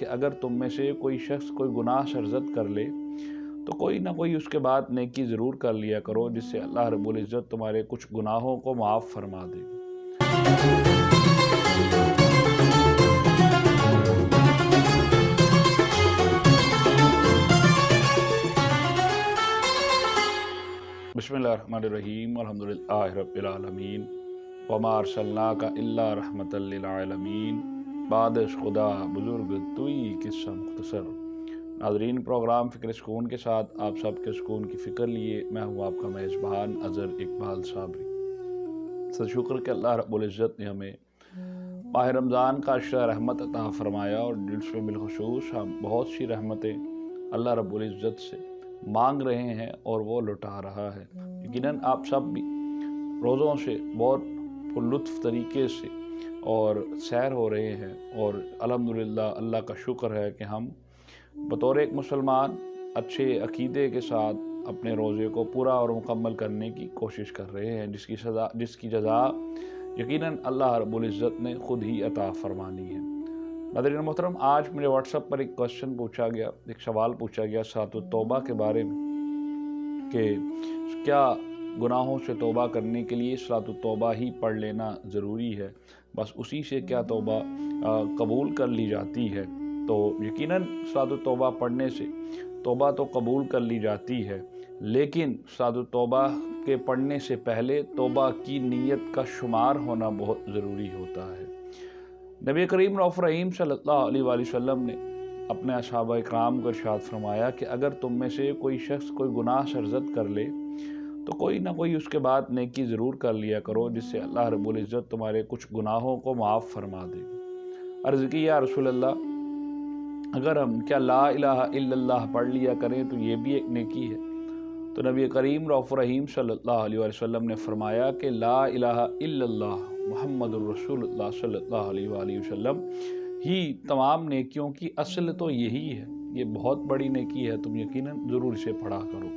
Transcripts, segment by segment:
کہ اگر تم میں سے کوئی شخص کوئی گناہ سرزد کر لے تو کوئی نہ کوئی اس کے بعد نیکی ضرور کر لیا کرو، جس سے اللہ رب العزت تمہارے کچھ گناہوں کو معاف فرما دے گا۔ بسم اللہ الرحمن الرحیم، الحمدللہ رب العالمین، وما ارسلناک الا رحمۃ للعالمین، بادش خدا بزرگ توئی قصہ مختصر۔ ناظرین، پروگرام فکر سکون کے ساتھ آپ سب کے سکون کی فکر لیے میں ہوں آپ کا میزبان اظہر اقبال صابری۔ سب شکر کہ اللہ رب العزت نے ہمیں ماہ رمضان کا عشرہ رحمت عطا فرمایا، اور جس میں بالخصوص ہم بہت سی رحمتیں اللہ رب العزت سے مانگ رہے ہیں اور وہ لٹا رہا ہے۔ یقیناً آپ سب بھی روزوں سے بہت پر لطف طریقے سے اور سیر ہو رہے ہیں، اور الحمدللہ اللہ کا شکر ہے کہ ہم بطور ایک مسلمان اچھے عقیدے کے ساتھ اپنے روزے کو پورا اور مکمل کرنے کی کوشش کر رہے ہیں، جس کی جزا یقیناً اللہ رب العزت نے خود ہی عطا فرمانی ہے۔ ناظرین محترم، آج مجھے واٹس ایپ پر ایک کوشچن پوچھا گیا، ایک سوال پوچھا گیا صلاۃ التوبہ کے بارے میں، کہ کیا گناہوں سے توبہ کرنے کے لیے صلاۃ التوبہ ہی پڑھ لینا ضروری ہے، بس اسی سے کیا توبہ قبول کر لی جاتی ہے؟ تو یقیناً صلاۃ التوبہ پڑھنے سے توبہ تو قبول کر لی جاتی ہے، لیکن صلاۃ التوبہ کے پڑھنے سے پہلے توبہ کی نیت کا شمار ہونا بہت ضروری ہوتا ہے۔ نبی کریم رؤوف رحیم صلی اللہ علیہ وآلہ وسلم نے اپنے اصحابہ اکرام کو ارشاد فرمایا کہ اگر تم میں سے کوئی شخص کوئی گناہ سرزد کر لے تو کوئی نہ کوئی اس کے بعد نیکی ضرور کر لیا کرو، جس سے اللہ رب العزت تمہارے کچھ گناہوں کو معاف فرما دے گا۔ عرض کی یا رسول اللہ، اگر ہم کیا لا الہ الا اللہ پڑھ لیا کریں تو یہ بھی ایک نیکی ہے؟ تو نبی کریم رؤوف رحیم صلی اللہ علیہ وآلہ وسلم نے فرمایا کہ لا الہ الا اللہ محمد الرسول اللہ صلی اللہ علیہ وآلہ وسلم ہی تمام نیکیوں کی اصل تو یہی ہے، یہ بہت بڑی نیکی ہے، تم یقیناً ضرور اسے پڑھا کرو۔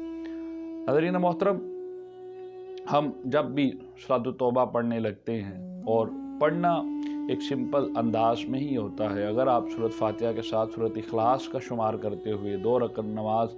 ناظرین محترم، ہم جب بھی صلاۃ التوبہ پڑھنے لگتے ہیں، اور پڑھنا ایک سمپل انداز میں ہی ہوتا ہے، اگر آپ سورۃ فاتحہ کے ساتھ سورۃ اخلاص کا شمار کرتے ہوئے 2 رکعت نماز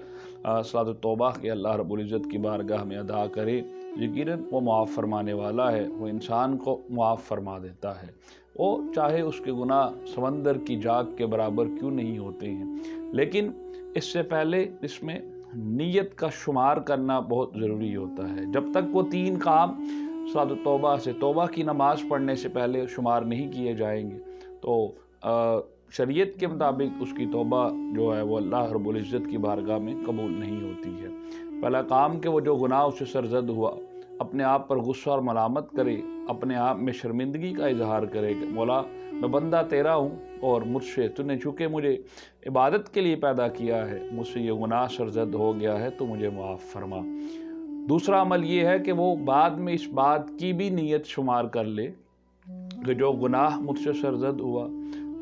صلاۃ التوبہ کے اللہ رب العزت کی بارگاہ میں ادا کرے، یقیناً وہ معاف فرمانے والا ہے، وہ انسان کو معاف فرما دیتا ہے، وہ چاہے اس کے گناہ سمندر کی جاگ کے برابر کیوں نہیں ہوتے ہیں۔ لیکن اس سے پہلے اس میں نیت کا شمار کرنا بہت ضروری ہوتا ہے۔ جب تک وہ 3 کام صلاۃ التوبہ سے توبہ کی نماز پڑھنے سے پہلے شمار نہیں کیے جائیں گے تو شریعت کے مطابق اس کی توبہ جو ہے وہ اللہ رب العزت کی بارگاہ میں قبول نہیں ہوتی ہے۔ پہلا کام کہ وہ جو گناہ اس سے سرزد ہوا اپنے آپ پر غصہ اور ملامت کرے، اپنے آپ میں شرمندگی کا اظہار کرے کہ مولا میں بندہ تیرا ہوں، اور مجھ سے تو نے چونکہ مجھے عبادت کے لیے پیدا کیا ہے، مجھ سے یہ گناہ سرزد ہو گیا ہے تو مجھے معاف فرما۔ دوسرا عمل یہ ہے کہ وہ بعد میں اس بات کی بھی نیت شمار کر لے کہ جو گناہ مجھ سے سرزد ہوا،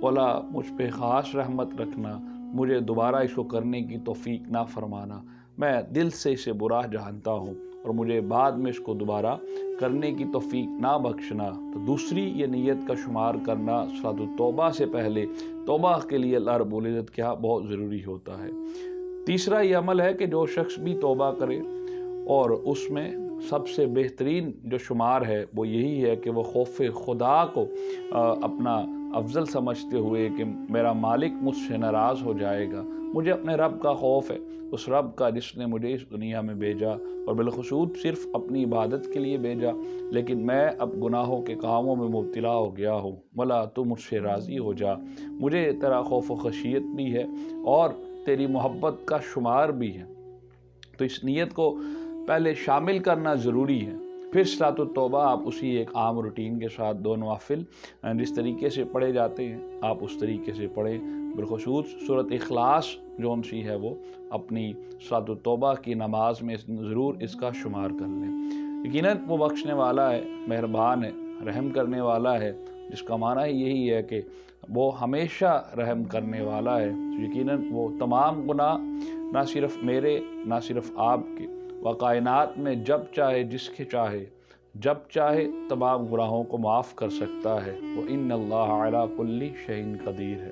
مولا مجھ پہ خاص رحمت رکھنا، مجھے دوبارہ اس کو کرنے کی توفیق نہ فرمانا، میں دل سے اسے برا جانتا ہوں اور مجھے بعد میں اس کو دوبارہ کرنے کی توفیق نہ بخشنا۔ تو دوسری یہ نیت کا شمار کرنا صلاۃ التوبہ سے پہلے توبہ کے لیے اللہ رب العزت کے ہاں بہت ضروری ہوتا ہے۔ تیسرا یہ عمل ہے کہ جو شخص بھی توبہ کرے، اور اس میں سب سے بہترین جو شمار ہے وہ یہی ہے کہ وہ خوف خدا کو اپنا افضل سمجھتے ہوئے کہ میرا مالک مجھ سے ناراض ہو جائے گا، مجھے اپنے رب کا خوف ہے، اس رب کا جس نے مجھے اس دنیا میں بھیجا اور بالخصوص صرف اپنی عبادت کے لیے بھیجا، لیکن میں اب گناہوں کے کاموں میں مبتلا ہو گیا ہوں، مولا تو مجھ سے راضی ہو جا، مجھے تیرا خوف و خشیت بھی ہے اور تیری محبت کا شمار بھی ہے۔ تو اس نیت کو پہلے شامل کرنا ضروری ہے۔ پھر صلاۃ التوبہ آپ اسی ایک عام روٹین کے ساتھ 2 نوافل جس طریقے سے پڑھے جاتے ہیں آپ اس طریقے سے پڑھیں، بالخصوص سورۃ اخلاص جون سی ہے وہ اپنی صلاۃ التوبہ کی نماز میں ضرور اس کا شمار کر لیں۔ یقیناً وہ بخشنے والا ہے، مہربان ہے، رحم کرنے والا ہے، جس کا معنی یہی ہے کہ وہ ہمیشہ رحم کرنے والا ہے۔ یقیناً وہ تمام گناہ نہ صرف میرے نہ صرف آپ کے، وہ کائنات میں جب چاہے جس کے چاہے جب چاہے تمام گناہوں کو معاف کر سکتا ہے، وہ ان اللہ علی کل شیء قدیر ہے۔